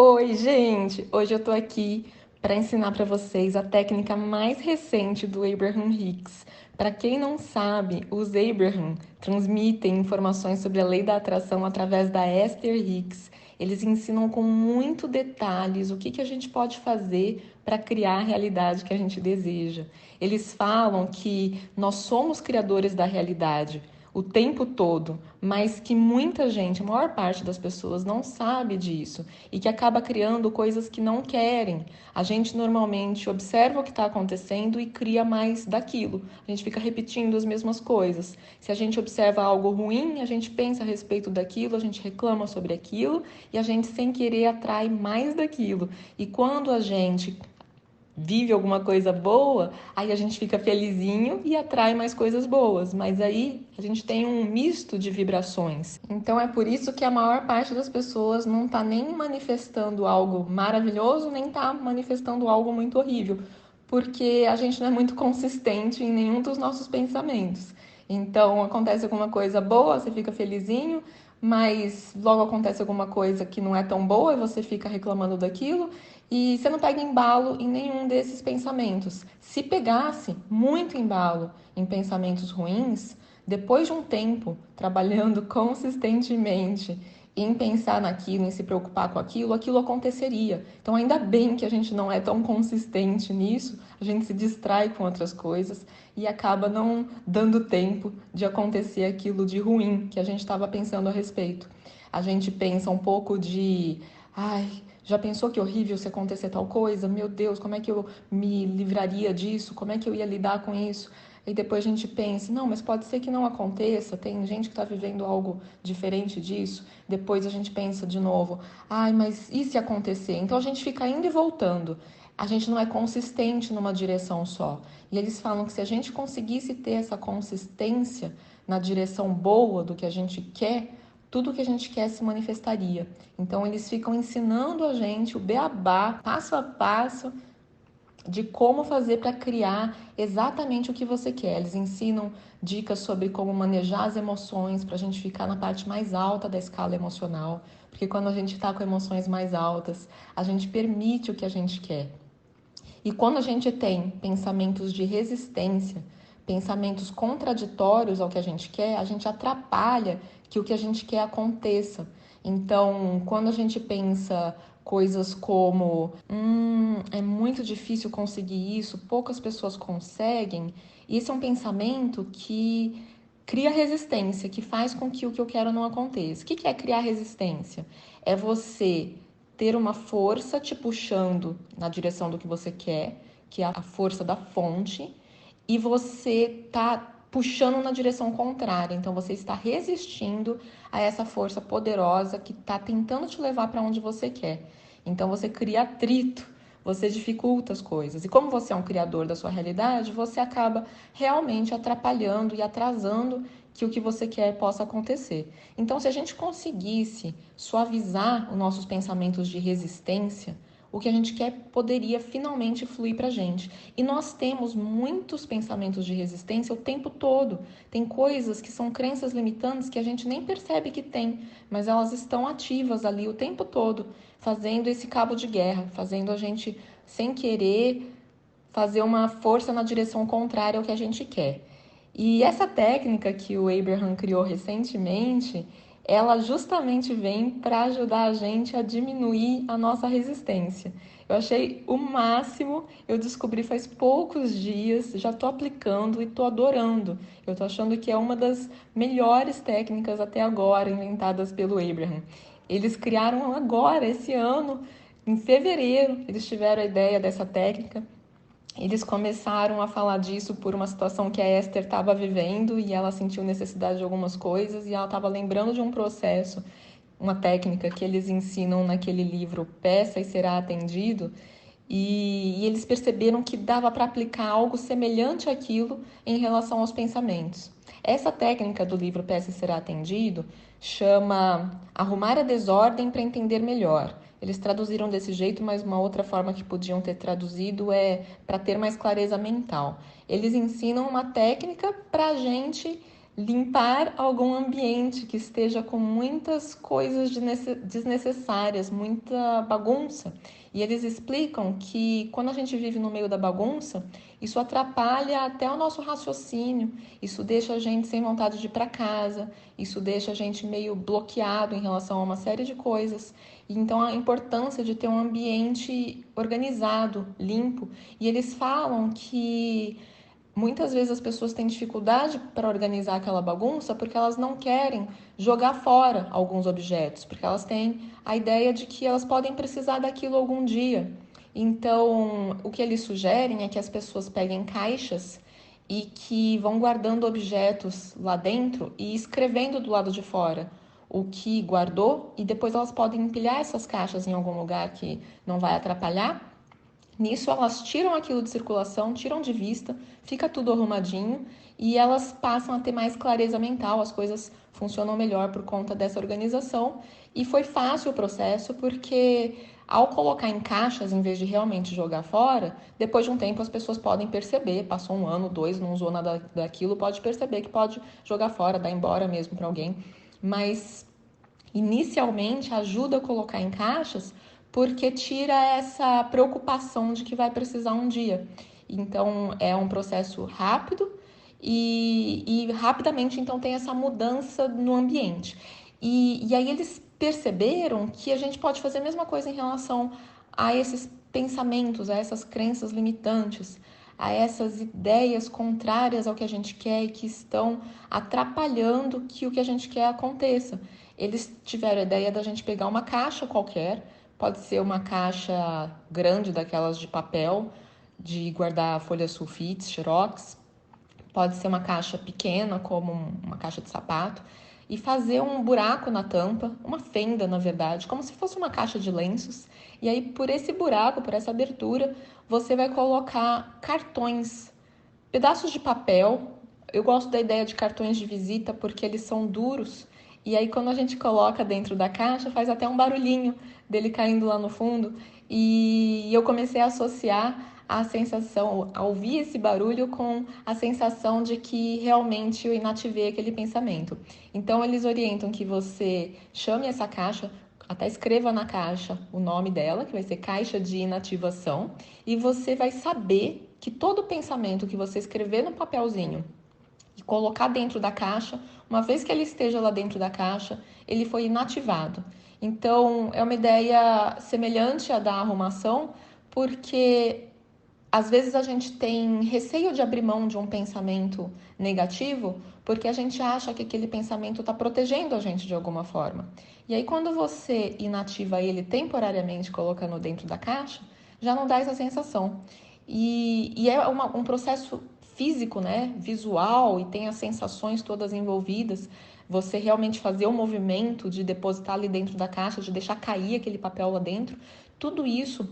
Oi, gente! Hoje eu tô aqui para ensinar para vocês a técnica mais recente do Abraham Hicks. Para quem não sabe, os Abraham transmitem informações sobre a lei da atração através da Esther Hicks. Eles ensinam com muito detalhes o que a gente pode fazer para criar a realidade que a gente deseja. Eles falam que nós somos criadores da realidade o tempo todo, mas que muita gente, a maior parte das pessoas, não sabe disso e que acaba criando coisas que não querem. A gente normalmente observa o que está acontecendo e cria mais daquilo. A gente fica repetindo as mesmas coisas. Se a gente observa algo ruim, a gente pensa a respeito daquilo, a gente reclama sobre aquilo e a gente, sem querer, atrai mais daquilo. E quando a gente vive alguma coisa boa, aí a gente fica felizinho e atrai mais coisas boas. Mas aí a gente tem um misto de vibrações. Então é por isso que a maior parte das pessoas não está nem manifestando algo maravilhoso, nem está manifestando algo muito horrível, porque a gente não é muito consistente em nenhum dos nossos pensamentos. Então acontece alguma coisa boa, você fica felizinho, mas logo acontece alguma coisa que não é tão boa e você fica reclamando daquilo e você não pega embalo em nenhum desses pensamentos. Se pegasse muito embalo em pensamentos ruins, depois de um tempo trabalhando consistentemente em pensar naquilo, em se preocupar com aquilo, aquilo aconteceria. Então, ainda bem que a gente não é tão consistente nisso, a gente se distrai com outras coisas e acaba não dando tempo de acontecer aquilo de ruim que a gente estava pensando a respeito. A gente pensa um pouco de, ai, já pensou que horrível se acontecer tal coisa? Meu Deus, como é que eu me livraria disso? Como é que eu ia lidar com isso? E depois a gente pensa, não, mas pode ser que não aconteça, tem gente que está vivendo algo diferente disso. Depois a gente pensa de novo, ai, mas e se acontecer? Então a gente fica indo e voltando. A gente não é consistente numa direção só. E eles falam que se a gente conseguisse ter essa consistência na direção boa do que a gente quer, tudo que a gente quer se manifestaria. Então eles ficam ensinando a gente o beabá, passo a passo, de como fazer para criar exatamente o que você quer. Eles ensinam dicas sobre como manejar as emoções para a gente ficar na parte mais alta da escala emocional, porque quando a gente está com emoções mais altas, a gente permite o que a gente quer. E quando a gente tem pensamentos de resistência, pensamentos contraditórios ao que a gente quer, a gente atrapalha que o que a gente quer aconteça. Então, quando a gente pensa coisas como é muito difícil conseguir isso, poucas pessoas conseguem, esse é um pensamento que cria resistência, que faz com que o que eu quero não aconteça. O que é criar resistência? É você ter uma força te puxando na direção do que você quer, que é a força da fonte, e você tá puxando na direção contrária. Então você está resistindo a essa força poderosa que está tentando te levar para onde você quer. Então você cria atrito, você dificulta as coisas. E como você é um criador da sua realidade, você acaba realmente atrapalhando e atrasando que o que você quer possa acontecer. Então, se a gente conseguisse suavizar os nossos pensamentos de resistência, o que a gente quer poderia finalmente fluir para a gente. E nós temos muitos pensamentos de resistência o tempo todo. Tem coisas que são crenças limitantes que a gente nem percebe que tem, mas elas estão ativas ali o tempo todo, fazendo esse cabo de guerra, fazendo a gente, sem querer, fazer uma força na direção contrária ao que a gente quer. E essa técnica que o Abraham criou recentemente, ela justamente vem para ajudar a gente a diminuir a nossa resistência. Eu achei o máximo, eu descobri faz poucos dias, já estou aplicando e estou adorando. Eu estou achando que é uma das melhores técnicas até agora inventadas pelo Abraham. Eles criaram agora, esse ano, em fevereiro, eles tiveram a ideia dessa técnica. Eles começaram a falar disso por uma situação que a Esther estava vivendo e ela sentiu necessidade de algumas coisas e ela estava lembrando de um processo, uma técnica que eles ensinam naquele livro Peça e Será Atendido, e eles perceberam que dava para aplicar algo semelhante àquilo em relação aos pensamentos. Essa técnica do livro Peça e Será Atendido chama Arrumar a Desordem para Entender Melhor. Eles traduziram desse jeito, mas uma outra forma que podiam ter traduzido é para ter mais clareza mental. Eles ensinam uma técnica para a gente limpar algum ambiente que esteja com muitas coisas desnecessárias, muita bagunça. E eles explicam que quando a gente vive no meio da bagunça, isso atrapalha até o nosso raciocínio, isso deixa a gente sem vontade de ir para casa, isso deixa a gente meio bloqueado em relação a uma série de coisas. Então, a importância de ter um ambiente organizado, limpo. E eles falam que muitas vezes as pessoas têm dificuldade para organizar aquela bagunça porque elas não querem jogar fora alguns objetos, porque elas têm a ideia de que elas podem precisar daquilo algum dia. Então, o que eles sugerem é que as pessoas peguem caixas e que vão guardando objetos lá dentro e escrevendo do lado de fora o que guardou, e depois elas podem empilhar essas caixas em algum lugar que não vai atrapalhar. Nisso, elas tiram aquilo de circulação, tiram de vista, fica tudo arrumadinho e elas passam a ter mais clareza mental, as coisas funcionam melhor por conta dessa organização. E foi fácil o processo, porque ao colocar em caixas, em vez de realmente jogar fora, depois de um tempo as pessoas podem perceber, passou um ano, dois, não usou nada daquilo, pode perceber que pode jogar fora, dar embora mesmo para alguém. Mas inicialmente ajuda a colocar em caixas porque tira essa preocupação de que vai precisar um dia. Então é um processo rápido e rapidamente então tem essa mudança no ambiente. E aí eles perceberam que a gente pode fazer a mesma coisa em relação a esses pensamentos, a essas crenças limitantes, a essas ideias contrárias ao que a gente quer e que estão atrapalhando que o que a gente quer aconteça. Eles tiveram a ideia da gente pegar uma caixa qualquer, pode ser uma caixa grande daquelas de papel, de guardar folhas sulfites, xerox, pode ser uma caixa pequena, como uma caixa de sapato, e fazer um buraco na tampa, uma fenda, na verdade, como se fosse uma caixa de lenços. E aí, por esse buraco, por essa abertura, você vai colocar cartões, pedaços de papel. Eu gosto da ideia de cartões de visita porque eles são duros. E aí, quando a gente coloca dentro da caixa, faz até um barulhinho dele caindo lá no fundo. E eu comecei a associar a sensação, a ouvir esse barulho com a sensação de que realmente eu inativei aquele pensamento. Então, eles orientam que você chame essa caixa, até escreva na caixa o nome dela, que vai ser caixa de inativação, e você vai saber que todo pensamento que você escrever no papelzinho e colocar dentro da caixa, uma vez que ele esteja lá dentro da caixa, ele foi inativado. Então, é uma ideia semelhante à da arrumação, porque às vezes a gente tem receio de abrir mão de um pensamento negativo porque a gente acha que aquele pensamento está protegendo a gente de alguma forma. E aí, quando você inativa ele temporariamente, colocando dentro da caixa, já não dá essa sensação. E é um processo físico, né? Visual, e tem as sensações todas envolvidas. Você realmente fazer o movimento de depositar ali dentro da caixa, de deixar cair aquele papel lá dentro, tudo isso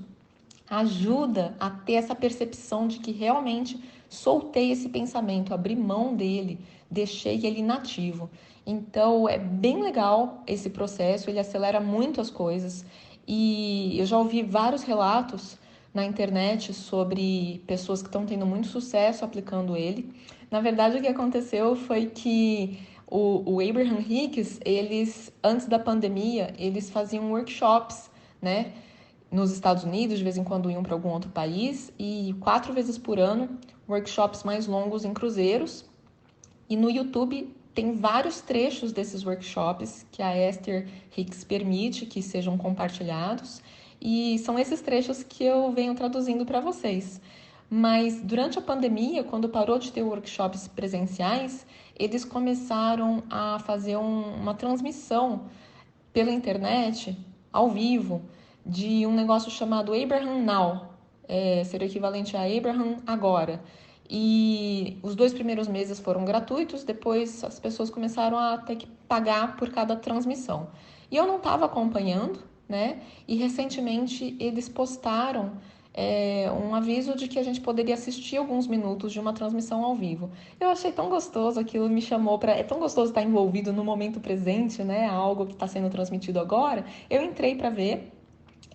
ajuda a ter essa percepção de que realmente soltei esse pensamento, abri mão dele, deixei ele inativo. Então é bem legal esse processo, ele acelera muito as coisas e eu já ouvi vários relatos na internet sobre pessoas que estão tendo muito sucesso aplicando ele. Na verdade, o que aconteceu foi que o Abraham Hicks, eles, antes da pandemia, eles faziam workshops, né? Nos Estados Unidos, de vez em quando iam para algum outro país, e 4 vezes por ano, workshops mais longos em cruzeiros. E no YouTube tem vários trechos desses workshops que a Esther Hicks permite que sejam compartilhados, e são esses trechos que eu venho traduzindo para vocês. Mas durante a pandemia, quando parou de ter workshops presenciais, eles começaram a fazer uma transmissão pela internet, ao vivo, de um negócio chamado Abraham Now, ser o equivalente a Abraham Agora. E os 2 primeiros meses foram gratuitos, depois as pessoas começaram a ter que pagar por cada transmissão. E eu não estava acompanhando, né? E recentemente eles postaram um aviso de que a gente poderia assistir alguns minutos de uma transmissão ao vivo. Eu achei tão gostoso, aquilo me chamou para... É tão gostoso estar envolvido no momento presente, né? Algo que está sendo transmitido agora. Eu entrei para ver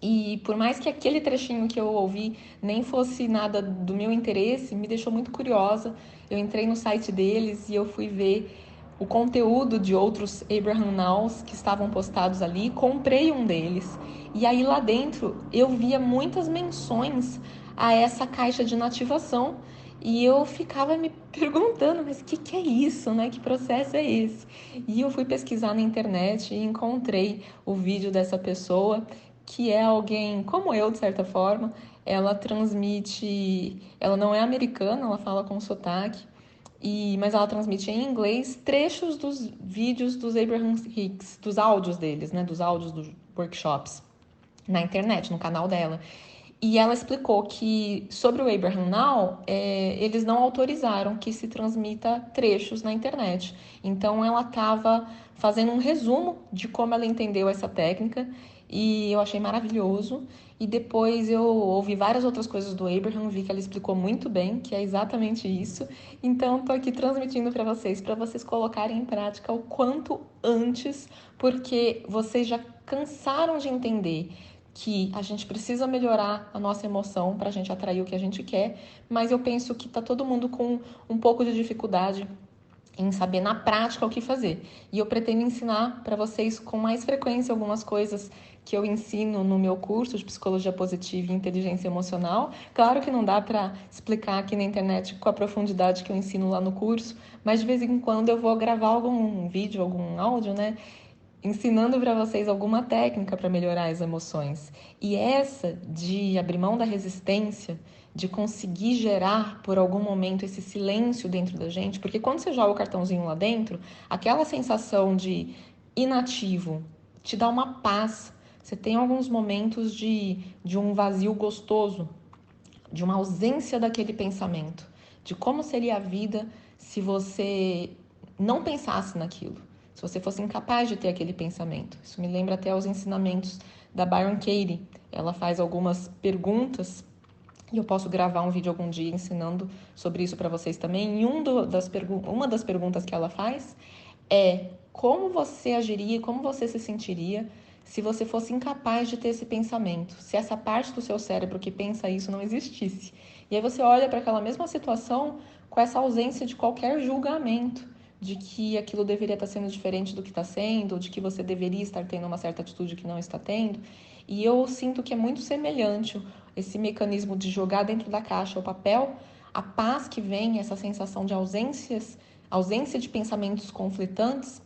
e por mais que aquele trechinho que eu ouvi nem fosse nada do meu interesse, me deixou muito curiosa. Eu entrei no site deles e eu fui ver o conteúdo de outros Abraham Nows que estavam postados ali, comprei um deles. E aí lá dentro eu via muitas menções a essa caixa de inativação. E eu ficava me perguntando, mas o que é isso, né? Que processo é esse? E eu fui pesquisar na internet e encontrei o vídeo dessa pessoa, que é alguém como eu, de certa forma. Ela transmite... Ela não é americana, ela fala com sotaque. Mas ela transmite em inglês trechos dos vídeos dos Abraham Hicks, dos áudios deles, né? Dos áudios dos workshops na internet, no canal dela. E ela explicou que, sobre o Abraham Now, eles não autorizaram que se transmita trechos na internet. Então, ela estava fazendo um resumo de como ela entendeu essa técnica e eu achei maravilhoso. E depois eu ouvi várias outras coisas do Abraham, vi que ela explicou muito bem, que é exatamente isso. Então, estou aqui transmitindo para vocês colocarem em prática o quanto antes, porque vocês já cansaram de entender que a gente precisa melhorar a nossa emoção para a gente atrair o que a gente quer, mas eu penso que tá todo mundo com um pouco de dificuldade em saber na prática o que fazer. E eu pretendo ensinar para vocês com mais frequência algumas coisas que eu ensino no meu curso de Psicologia Positiva e Inteligência Emocional. Claro que não dá para explicar aqui na internet com a profundidade que eu ensino lá no curso, mas de vez em quando eu vou gravar algum vídeo, algum áudio, né? Ensinando para vocês alguma técnica para melhorar as emoções. E essa de abrir mão da resistência, de conseguir gerar por algum momento esse silêncio dentro da gente, porque quando você joga o cartãozinho lá dentro, aquela sensação de inativo te dá uma paz. Você tem alguns momentos de um vazio gostoso, de uma ausência daquele pensamento, de como seria a vida se você não pensasse naquilo, se você fosse incapaz de ter aquele pensamento. Isso me lembra até os ensinamentos da Byron Katie. Ela faz algumas perguntas e eu posso gravar um vídeo algum dia ensinando sobre isso para vocês também. E uma das perguntas que ela faz é como você agiria, como você se sentiria se você fosse incapaz de ter esse pensamento, se essa parte do seu cérebro que pensa isso não existisse. E aí você olha para aquela mesma situação com essa ausência de qualquer julgamento, de que aquilo deveria estar sendo diferente do que está sendo, de que você deveria estar tendo uma certa atitude que não está tendo. E eu sinto que é muito semelhante esse mecanismo de jogar dentro da caixa o papel, a paz que vem, essa sensação de ausência de pensamentos conflitantes,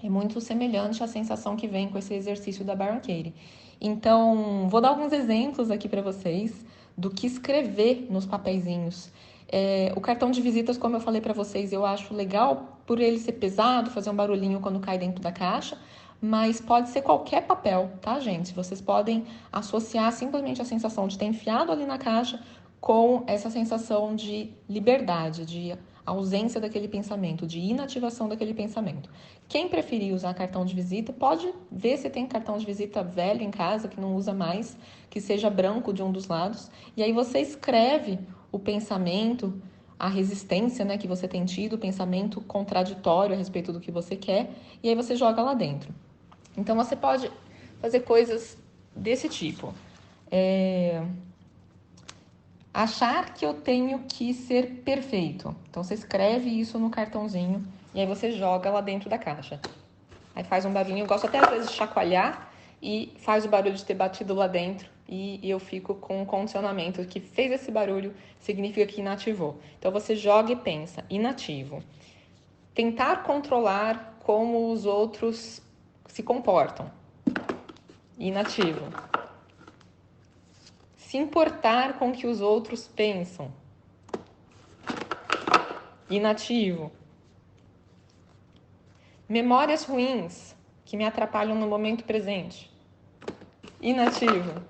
é muito semelhante à sensação que vem com esse exercício da Byron Katie. Então, vou dar alguns exemplos aqui para vocês do que escrever nos papeizinhos. O cartão de visitas, como eu falei para vocês, eu acho legal por ele ser pesado, fazer um barulhinho quando cai dentro da caixa, mas pode ser qualquer papel, tá, gente? Vocês podem associar simplesmente a sensação de ter enfiado ali na caixa com essa sensação de liberdade, de ausência daquele pensamento, de inativação daquele pensamento. Quem preferir usar cartão de visita, pode ver se tem cartão de visita velho em casa, que não usa mais, que seja branco de um dos lados, e aí você escreve o pensamento, a resistência, né, que você tem tido, o pensamento contraditório a respeito do que você quer, e aí você joga lá dentro. Então você pode fazer coisas desse tipo. Achar que eu tenho que ser perfeito. Então você escreve isso no cartãozinho e aí você joga lá dentro da caixa. Aí faz um barulhinho, eu gosto até às vezes de chacoalhar e faz o barulho de ter batido lá dentro e eu fico com um condicionamento que fez esse barulho significa que inativou. Então você joga e pensa, inativo. Tentar controlar como os outros se comportam, inativo. Se importar com o que os outros pensam, inativo. Memórias ruins que me atrapalham no momento presente, inativo.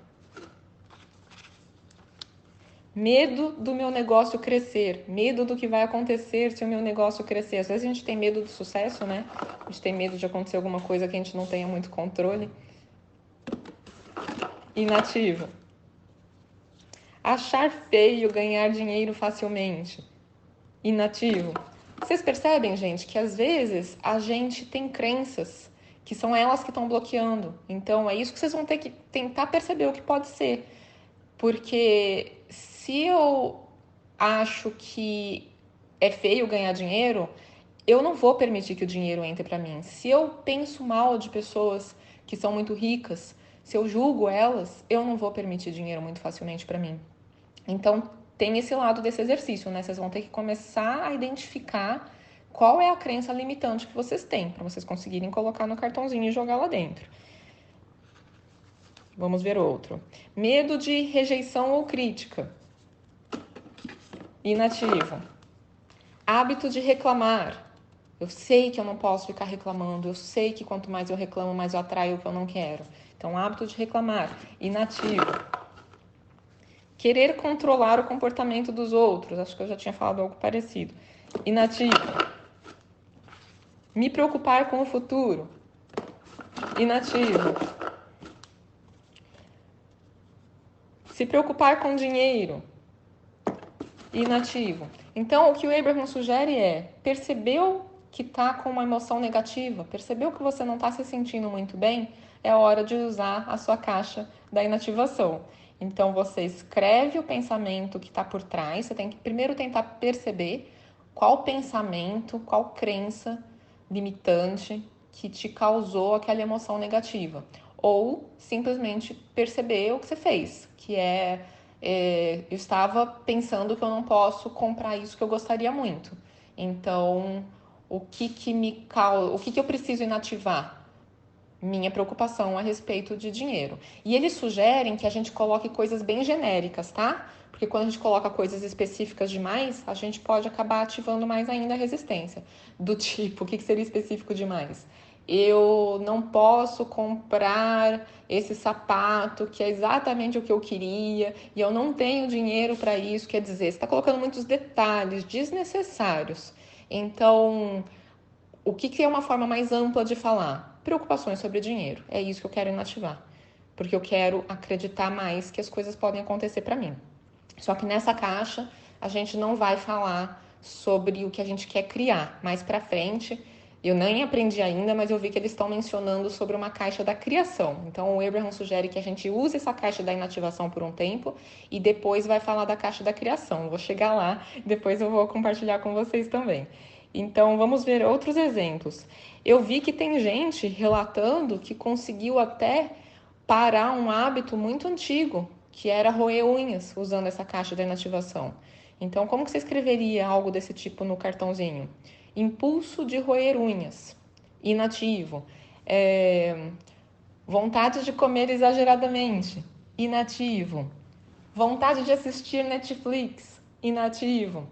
Medo do meu negócio crescer, medo do que vai acontecer se o meu negócio crescer. Às vezes a gente tem medo do sucesso, né? A gente tem medo de acontecer alguma coisa que a gente não tenha muito controle. Inativo. Achar feio ganhar dinheiro facilmente, inativo. Vocês percebem, gente, que às vezes a gente tem crenças que são elas que estão bloqueando. Então é isso que vocês vão ter que tentar perceber o que pode ser. Porque se eu acho que é feio ganhar dinheiro, eu não vou permitir que o dinheiro entre para mim. Se eu penso mal de pessoas que são muito ricas, se eu julgo elas, eu não vou permitir dinheiro muito facilmente para mim. Então, tem esse lado desse exercício, né? Vocês vão ter que começar a identificar qual é a crença limitante que vocês têm, para vocês conseguirem colocar no cartãozinho e jogar lá dentro. Vamos ver outro. Medo de rejeição ou crítica. Inativo. Hábito de reclamar. Eu sei que eu não posso ficar reclamando. Eu sei que quanto mais eu reclamo, mais eu atraio o que eu não quero. Então, hábito de reclamar. Inativo. Querer controlar o comportamento dos outros. Acho que eu já tinha falado algo parecido. Inativo. Me preocupar com o futuro. Inativo. Se preocupar com dinheiro. Inativo. Então, o que o Abraham sugere é, percebeu que está com uma emoção negativa, percebeu que você não está se sentindo muito bem, é hora de usar a sua caixa da inativação. Então, você escreve o pensamento que está por trás, você tem que primeiro tentar perceber qual pensamento, qual crença limitante que te causou aquela emoção negativa. Ou simplesmente perceber o que você fez, que eu estava pensando que eu não posso comprar isso que eu gostaria muito. Então, o que eu preciso inativar? Minha preocupação a respeito de dinheiro. E eles sugerem que a gente coloque coisas bem genéricas, tá? Porque quando a gente coloca coisas específicas demais, a gente pode acabar ativando mais ainda a resistência. Do tipo, o que seria específico demais? Eu não posso comprar esse sapato que é exatamente o que eu queria e eu não tenho dinheiro para isso. Quer dizer, você está colocando muitos detalhes desnecessários. Então, o que é uma forma mais ampla de falar? Preocupações sobre dinheiro. É isso que eu quero inativar. Porque eu quero acreditar mais que as coisas podem acontecer para mim. Só que nessa caixa, a gente não vai falar sobre o que a gente quer criar. Mais para frente, eu nem aprendi ainda, mas eu vi que eles estão mencionando sobre uma caixa da criação. Então, o Abraham sugere que a gente use essa caixa da inativação por um tempo e depois vai falar da caixa da criação. Eu vou chegar lá, depois eu vou compartilhar com vocês também. Então, vamos ver outros exemplos. Eu vi que tem gente relatando que conseguiu até parar um hábito muito antigo, que era roer unhas, usando essa caixa de inativação. Então, como que você escreveria algo desse tipo no cartãozinho? Impulso de roer unhas, inativo. Vontade de comer exageradamente, inativo. Vontade de assistir Netflix, inativo.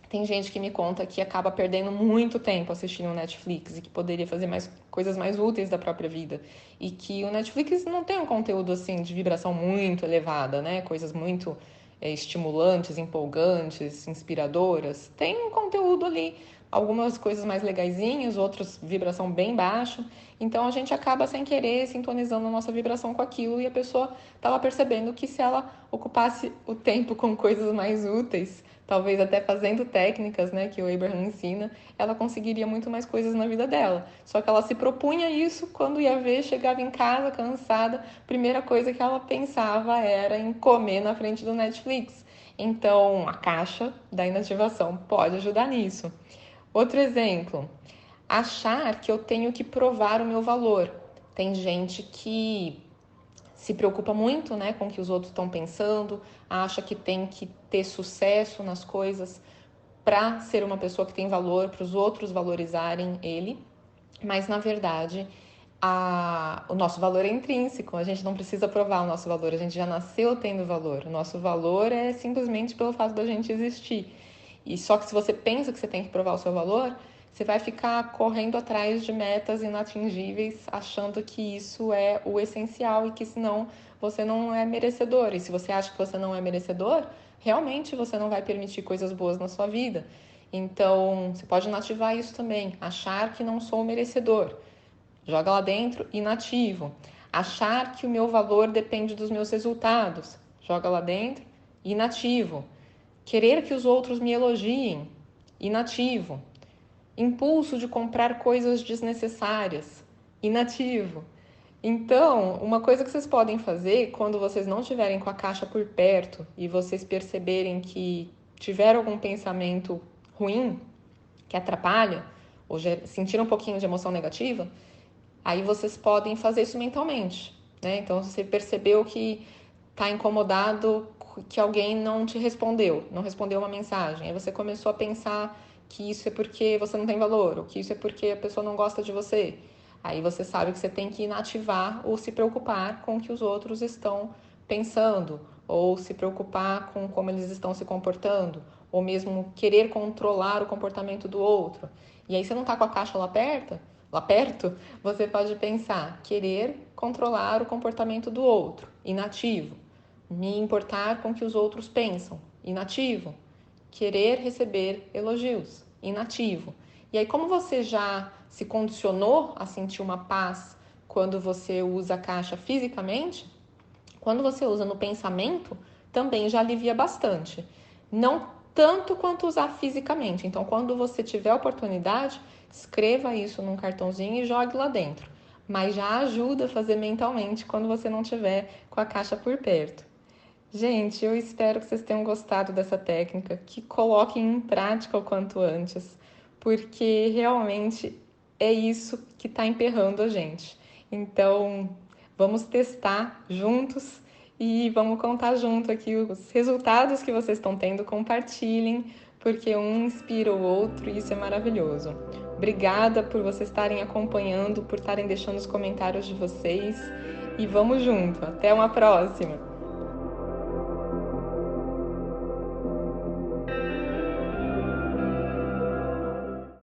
Tem gente que me conta que acaba perdendo muito tempo assistindo Netflix e que poderia fazer coisas mais úteis da própria vida. E que o Netflix não tem um conteúdo assim de vibração muito elevada, né? Coisas muito estimulantes, empolgantes, inspiradoras. Tem um conteúdo ali, algumas coisas mais legaisinhas, outras vibração bem baixa. Então a gente acaba sem querer sintonizando a nossa vibração com aquilo e a pessoa estava percebendo que se ela ocupasse o tempo com coisas mais úteis, talvez até fazendo técnicas, né, que o Abraham ensina, ela conseguiria muito mais coisas na vida dela. Só que ela se propunha isso, quando ia ver, chegava em casa cansada, a primeira coisa que ela pensava era em comer na frente do Netflix. Então, a caixa da inativação pode ajudar nisso. Outro exemplo, achar que eu tenho que provar o meu valor. Tem gente que se preocupa muito, né, com o que os outros estão pensando, acha que tem que ter sucesso nas coisas para ser uma pessoa que tem valor, para os outros valorizarem ele, mas na verdade o nosso valor é intrínseco, a gente não precisa provar o nosso valor, a gente já nasceu tendo valor, o nosso valor é simplesmente pelo fato da gente existir. E só que se você pensa que você tem que provar o seu valor, você vai ficar correndo atrás de metas inatingíveis, achando que isso é o essencial e que senão você não é merecedor. E se você acha que você não é merecedor, realmente você não vai permitir coisas boas na sua vida. Então, você pode inativar isso também, achar que não sou merecedor. Joga lá dentro, inativo. Achar que o meu valor depende dos meus resultados. Joga lá dentro, inativo. Querer que os outros me elogiem, inativo. Impulso de comprar coisas desnecessárias, inativo. Então, uma coisa que vocês podem fazer quando vocês não estiverem com a caixa por perto e vocês perceberem que tiveram algum pensamento ruim que atrapalha, ou sentir um pouquinho de emoção negativa, aí vocês podem fazer isso mentalmente, né? Então, se você percebeu que está incomodado que alguém não te respondeu, não respondeu uma mensagem, aí você começou a pensar que isso é porque você não tem valor, ou que isso é porque a pessoa não gosta de você. Aí você sabe que você tem que inativar ou se preocupar com o que os outros estão pensando, ou se preocupar com como eles estão se comportando, ou mesmo querer controlar o comportamento do outro. E aí você não está com a caixa lá perto, você pode pensar, querer controlar o comportamento do outro, inativo. Me importar com o que os outros pensam, inativo. Querer receber elogios, inativo. E aí, como você já se condicionou a sentir uma paz quando você usa a caixa fisicamente, quando você usa no pensamento, também já alivia bastante. Não tanto quanto usar fisicamente. Então, quando você tiver a oportunidade, escreva isso num cartãozinho e jogue lá dentro. Mas já ajuda a fazer mentalmente quando você não tiver com a caixa por perto. Gente, eu espero que vocês tenham gostado dessa técnica, que coloquem em prática o quanto antes, porque realmente é isso que está emperrando a gente. Então, vamos testar juntos e vamos contar junto aqui os resultados que vocês estão tendo. Compartilhem, porque um inspira o outro e isso é maravilhoso. Obrigada por vocês estarem acompanhando, por estarem deixando os comentários de vocês e vamos junto. Até uma próxima!